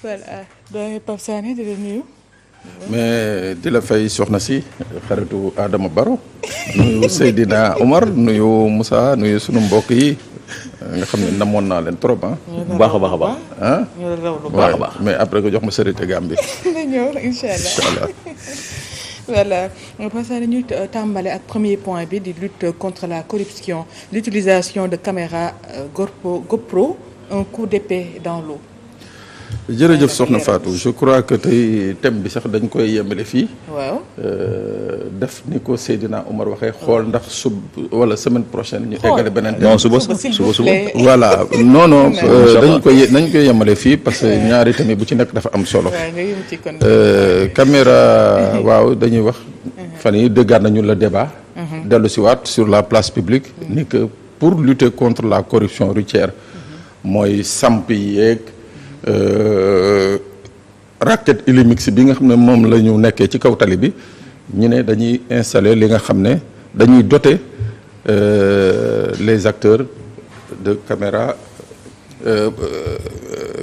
voilà doyen Pape Sané di la nuyu. mais di la fay soxna si xaritu Adama Baro nuyu Seydina Omar nuyu Moussa nuyu sunu mbokk yi nga xam ne namoon naa leen trop ah. bu baax a baax a baax. ah bu baax a baax mais après nga jox ma sërite Gambie. na ñëw incha allah. voilà Pape Sané ñu tàmbale ak premier point bi di lutte contre la corruption l'utilisation de caméras GoPro un coup d'épée dans l'eau. jërëjëf soxna Fatou je crois que tey thème bi sax dañ koy yemale fii. waaw. def ni ko Seydina Omar waxee xool ndax wala semaine prochaine ñu eggale beneen. non suba voilà non nañ koy yemale fii parce que ñaari tamit bu ci nekk dafa am solo. caméra waaw dañuy wax. fan yi dëggaat nañu le débat. dellu si waat sur la place publique. ni que pour lutter contre la corruption routière. mooy samp yeeg. racket Illimix bi nga xam ne moom la ñu nekkee ci kaw tali bi ñu ne dañuy installer li nga xam ne dañuy doter les acteurs de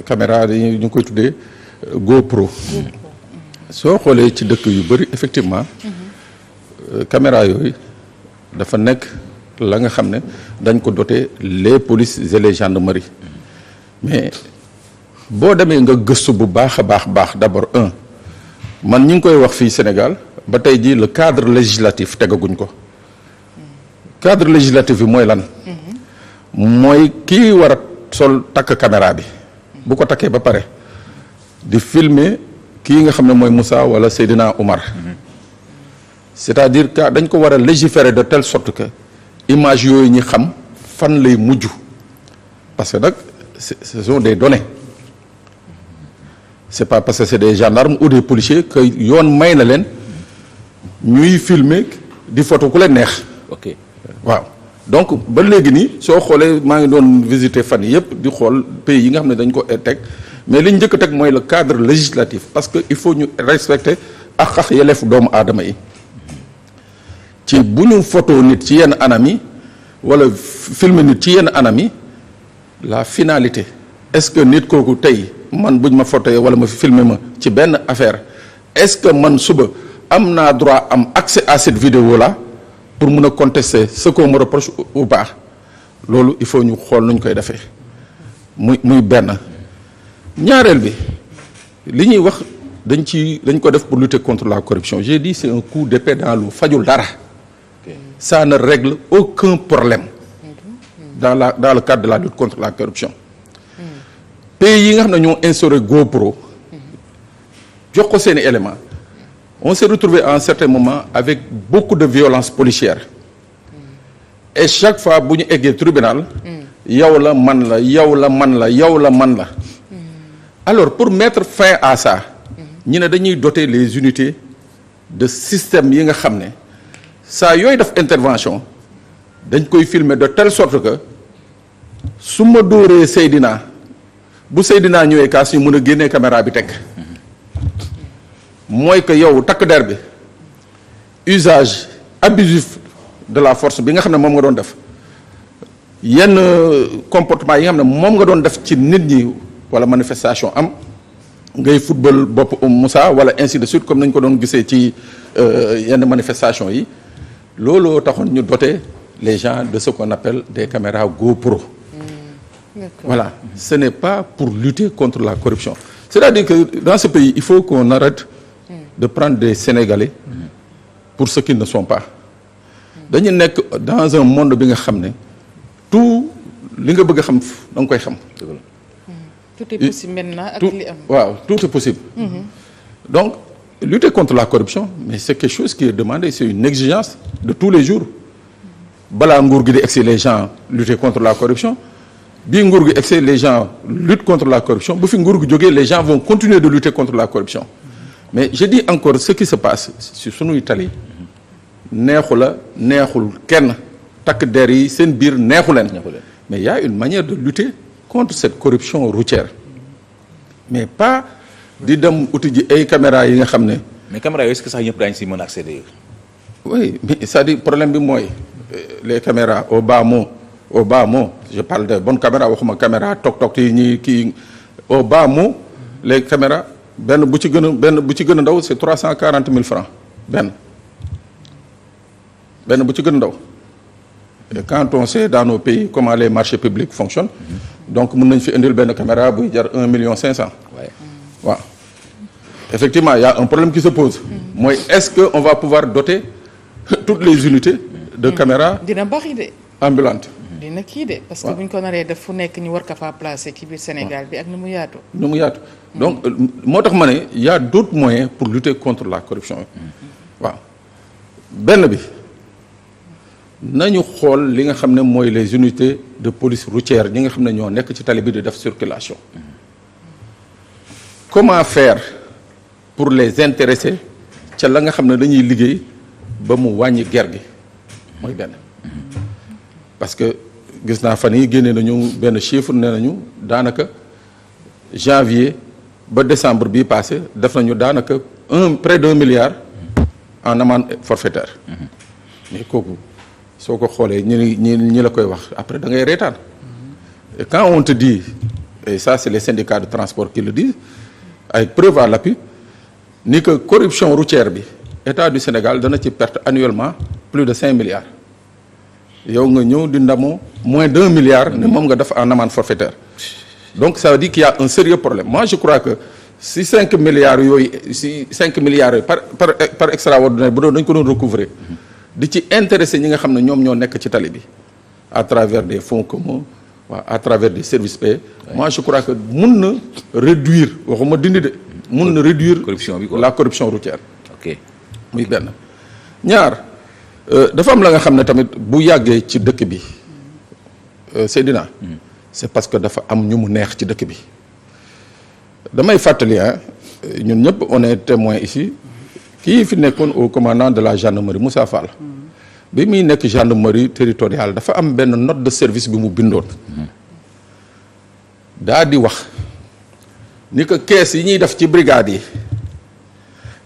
caméra yi ñu koy tuddee GoPro. soo xoolee ci dëkk yu bëri effectivement caméra yooyu dafa nekk la nga xam ne dañ ko doter les polices et les gendarmeries mais boo demee nga gëstu bu baax a baax d'abord man ñi ngi koy wax fii Sénégal ba tey jii le cadre législatif tegaguñ ko cadre législatif bi mooy lan mooy kii war a sol takk caméra bi bu ko takkee ba pare di filmer kii nga xam ne mooy Moussa wala Seydina Omar c'est-à-dire que dañ ko war a légiférer de telle sorte que image yooyu ñi xam fan lay mujj parce que nag ce sont des données c'est pas parce que c'est des gendarmes ou des policiers que yoon may na leen ñuy filmer di photo ku leen neex. ok waaw donc ba léegi nii soo xoolee maa ngi doon visiter fan yëpp di xool pays yi nga xam ne dañ ko teg mais li ñu njëkk a teg mooy le cadre législatif parce que il faut ñu respecter ak yelleef doomu aadama yi ci bu ñu photo nit ci yenn anam yi wala filmer nit ci yenn anam yi la finalité est-ce que nit kooku tey. man buñ ma photoyee wala ma filmer ma ci benn affaire est-ce que man suba am naa droit am accès à cette vidéo là pour mun a contester ce qu'on me reproche ou pas loolu il faut ñu xool nuñ koy defee muy benn ñaareel bi li ñuy wax dañ ko def pour lutter contre la corruption j'ai dit c'est un coup d'épée dans l'eau fajul dara ça ne règle aucun problème dans le cadre de la lutte contre la corruption pays yi nga xam ne ñoo instauré GoPro jox ko seeni éléments on s'est retrouvé à un certain moment avec beaucoup de violence policière et chaque fois bu ñu eggee tribunal yow la man la yow la man la yow la man la alors pour mettre fin à ça ñu ne dañuy doter les unités de système yi nga xam ne saa yooyu def intervention dañ koy filmer de telle sorte que su ma dóoree Seydina bu Seydina ñëwee kaas ñu mën a génnee caméra bi teg mooy que yow takk der bi usage abusif de la force bi nga xam ne moom nga doon def yenn comportement yi nga xam ne moom nga doon def ci nit ñi wala manifestation am ngay football bopp Moussa wala ainsi de suite comme nañ ko doon gisee ci yenn manifestation yi looloo taxoon ñu doter les gens de ce qu'on appelle des caméras GoPro. Voilà, ce n'est pas pour lutter contre la corruption. C'est-à-dire que dans ce pays, il faut qu'on arrête de prendre des Sénégalais pour ce qu'ils ne sont pas. dañu nekk dans un monde bi nga xam ne tout li nga bëgg a xam da nga koy xam. Tout est possible maintenant ak li am. waaw tout est possible. Donc lutter contre la corruption mais c'est quelque chose qui est demandé, c'est une exigence de tous les jours. balaa nguur gi di egsi les gens lutter contre la corruption. bii nguur gi excès les gens luttent contre la corruption bu fi nguur gi jógee les gens vont continuer de lutter contre la corruption mais je dis encore ce qui se passe sur sunuy tali neexul kenn takk der yi seen biir neexu leen mais il y a une manière de lutter contre cette corruption routière mais pas di dem uti ji ay caméras yi nga xam ne. mais caméras yooyu est-ce que sax ñëpp daañu si mën a accéder. oui mais c'est-à-dire problème bi mooy les caméras au bas mot je parle de bonne caméra waxuma caméra toc yi ñi kii au bas mot les caméras benn bu ci gën a ndaw c'est 340 000 francs benn bu ci gën a ndaw. Et quand on sait dans nos pays comment les marchés publics fonctionnent donc mën nañ fi indil benn caméra buy jar 1,5 million. waaw effectivement il y a un problème qui se pose. mooy est-ce que on va pouvoir doter toutes les unités de caméras. dina bari de. ambulantes. dina kii de parce que bu ñu ko naree def fu nekk ñu war ko faa placer ci biir Sénégal bi ak nu mu yaatu. donc moo tax ma ne il y a d'autres moyens pour lutter contre la corruption. waaw benn bi. nañu xool li nga xam ne mooy les unités de police routière ñi nga xam ne ñoo nekk ci tali bi di def circulation comment faire pour les intéresser ca la nga xam ne dañuy liggéey ba mu wàññi ger gi mooy benn parce que gis naa fan yi génnee nañu benn chiffre nee nañu daanaka janvier ba décembre bii passé def nañu daanaka près d'1 milliard en amende forfaitaire mais kooku soo ko xoolee ñi la koy wax après da ngay reetaan et quand on te dit et ça c'est les syndicats de transport qui le disent avec preuve à l'appui ni que corruption routière bi état du Sénégal dana ci perte annuellement plus de 5 milliards yow nga ñëw di ndamoo moins d'1 milliard ne moom nga def en amende forfaitaire donc ça veut dire qu'il y a un sérieux problème moi je crois que si 5 milliards yooyu par extraordinaire bu doon dañ ko doon recouvrer di ci intéressé ñi nga xam ne ñoom ñoo nekk ci tali bi à travers des fonds communs waaw à travers des services payés moi je crois que mun na réduire waxuma dindi de mun na réduire la corruption routière muy benn ñaar dafa am la nga xam ne tamit bu yàggee ci dëkk bi Seydina c'est parce que dafa am ñu mu neex ci dëkk bi damay fàttali ñun ñëpp on est témoin ici kii fi nekkoon au commandant de la gendarmerie Moussa Fall bi muy nekk gendarmerie territoriale dafa am benn note de service bi mu bindoon daa di wax ni que kees yi ñuy def ci brigade yi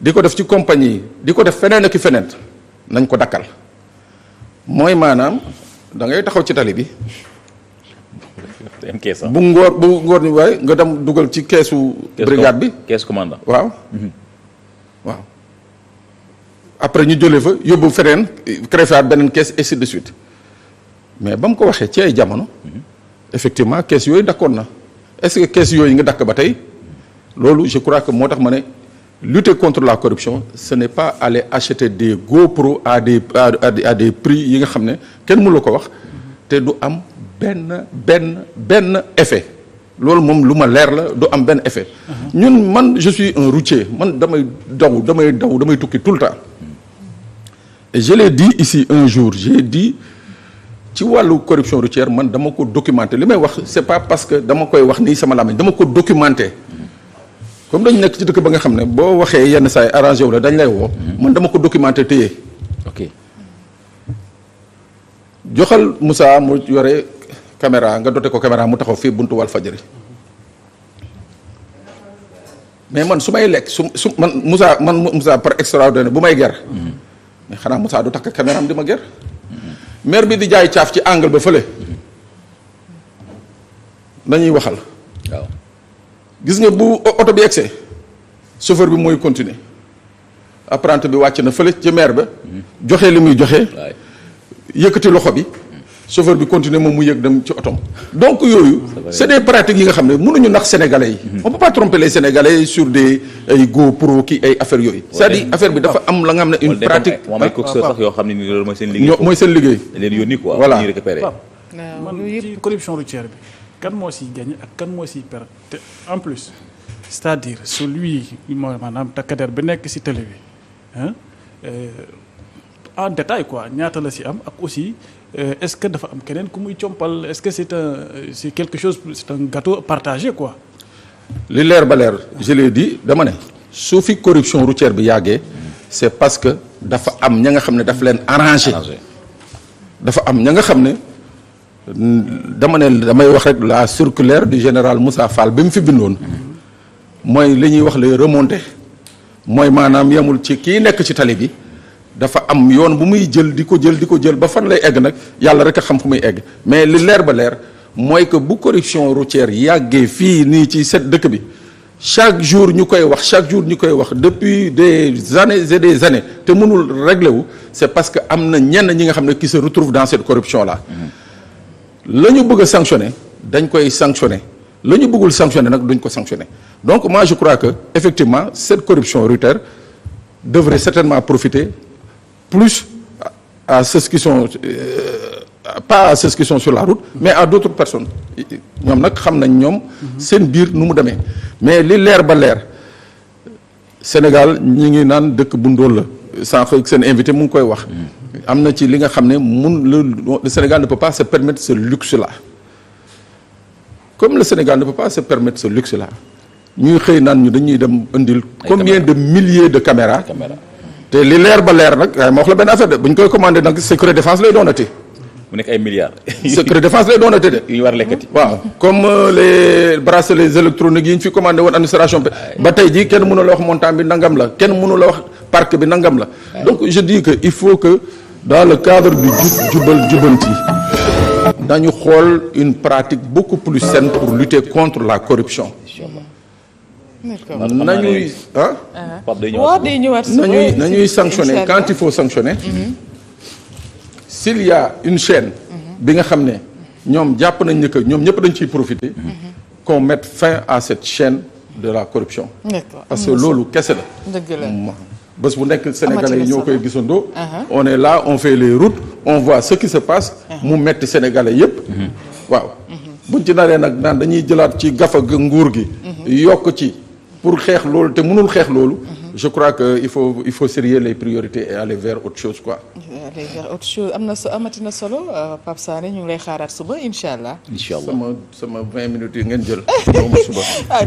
di ko def ci compagnie yi di ko def feneen ak feneen nañ ko dakkal mooy maanaam da ngay taxaw ci tali bi bu ngoor ni waaye nga dem dugal ci keesu brigade bi kees commandant waaw après ñu jëlee fa yóbbu feneen créer beneen caisse ainsi de suite mais ba mu ko waxee ci ay jamono effectivement caisse yooyu dakkoon na est-ce que caisse yooyu nga dakk ba tey loolu je crois que moo tax ma ne lutter contre la corruption ce n'est pas aller acheter des GoPro à des prix yi nga xam ne kenn mënu la ko wax te du am benn effet loolu moom lu ma leer la du am benn effet ñun man je suis un routier man damay tukki tout le temps et je l'ai dit ici un jour j'ai dit ci wàllu corruption routière man dama ko documenté li may wax c'est pas parce que dama koy wax nii sama làmmiñ dama ko documenté comme dañu nekk ci dëkk ba nga xam ne boo waxee yenn saa yi arrangé wu la dañ lay woo man dama ko documenté téye joxal Moussa mu yore caméra nga dote ko caméra mu taxaw fii buntu Walfadjri mais man su may lekk man Moussa par extraordinaire bu may ger mais xanaa Moussa du takk caméra am di ma ger maire bi di jaay caaf ci angle ba fële dañuy waxal waaw gis nga bu oto bi egsee chauffeur bi mooy continuer apprenti bi wàcc na fële ci maire ba joxe li muy joxe yëkkati loxo bi chauffeur bi continuer moom mu yëg dem ci otom donc yooyu c'est des pratiques yi nga xam ne mënuñu nax sénégalais yi on peut pas tromper les sénégalais sur des ay GoPro kii ay affaires yooyu c'est-à-dire affaire bi dafa am la nga xam ne une pratique moom ay coxeur sax yoo xam ne ni loolu mooy seen liggéey mooy seen liggéey leen yónni quoi voilà ñuy récupérer man ci corruption routière bi kan moo siy gagné ak kan moo siy perdre te en plus c'est-à-dire celui mooy maanaam takkader bi nekk si télé bi en détail quoi ñaata la si am ak aussi est-ce que dafa am keneen ku muy compal est-ce que c'est quelque chose c'est un gâteau partagé quoi. li leer ba leer je l'ai dit dama ne su fi corruption routière bi yàggee c'est parce que dafa am ña nga xam ne daf leen arrangé dafa am ña nga xam ne dama ne damay wax rek la circulaire du général Moussa Fall bi mu fi bindoon mooy li ñuy wax les remontées mooy maanaam yemul ci kii nekk ci tali bi dafa am yoon bu muy jël di ko jël ba fan lay egg nag yàlla rek a xam fu muy egg mais li leer ba leer mooy que bu corruption routière yàggee fii nii ci set dëkk bi chaque jour ñu koy wax depuis des années et des années te mënul régler wu c'est parce que am na ñenn ñi nga xam ne qui se retrouvent dans cette corruption là. la ñu bëgg a sanctionner dañ koy sanctionner la ñu bëggul sanctionner nag duñ ko sanctionner donc moi je crois que effectivement cette corruption routière devrait certainement profiter plus à ceux qui sont pas à ceux qui sont sur la route mais à d'autres personnes ñoom nag xam nañ ñoom seen biir nu mu demee mais li leer ba leer Sénégal ñi ngi naan dëkk bu ndóol la sànq seen invité mu ngi koy wax am na ci li nga xam ne le Sénégal ne peut pas se permettre ce luxe là comme le Sénégal ne peut pas se permettre ce luxe là ñuy xëy naan ñu dañuy dem indil combien de milliers de caméras te li leer ba leer nag waaye ma wax la benn affaire de bu ñu koy commandé nag secret défense lay doonati. mu nekk ay milliards. secret défense lay doonati de. yu ñu war a lekkati. waaw comme les bracelets électroniques yi ñu fi commandé woon administration bi ba tey jii kenn mënu la wax montant bi nangam la kenn mënu la wax parc bi nangam la. donc je dis que il faut que dans le cadre du jubal jubanti dañu xool une pratique beaucoup plus saine pour lutter contre la corruption. nañuy nañuy sanctionner quand il faut sanctionner. S'il y a une chaîne bi nga xam ne ñoom jàpp nañ ne que ñoom ñëpp dañ ciy profiter qu'on mette fin à cette chaîne de la corruption parce que loolu kese la bés bu nekk sénégalais yi ñoo koy gisandoo on est là on fait les routes on voit ce qui se passe mu metti sénégalais yëpp waaw buñ ci naree nag naan dañuy jëlaat ci gafa nguur gi yokk ci pour xeex loolu te mënul xeex loolu je crois que il faut sérier les priorités et aller vers autre chose quoi. aller vers autre chose amati na solo Pape Sané ñu ngi lay xaaraat suba incha allah. sama 20 minutes yi ngeen jël. moom suba.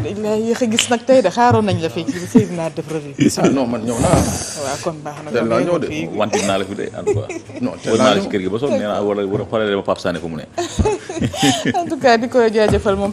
dañ lay yéex a gis nag tey de xaaroon nañ la fii ci Seydina def revue. non man ñëw naa. waaw kon baax na. teel naa ñëw de wanti naa la fi de en tout cas. non teel naa ñëw ci kër gi ba sonn nee naa war a xoolee ma Pape Sané fu mu ne. en tout cas di ko jaajëfal moom.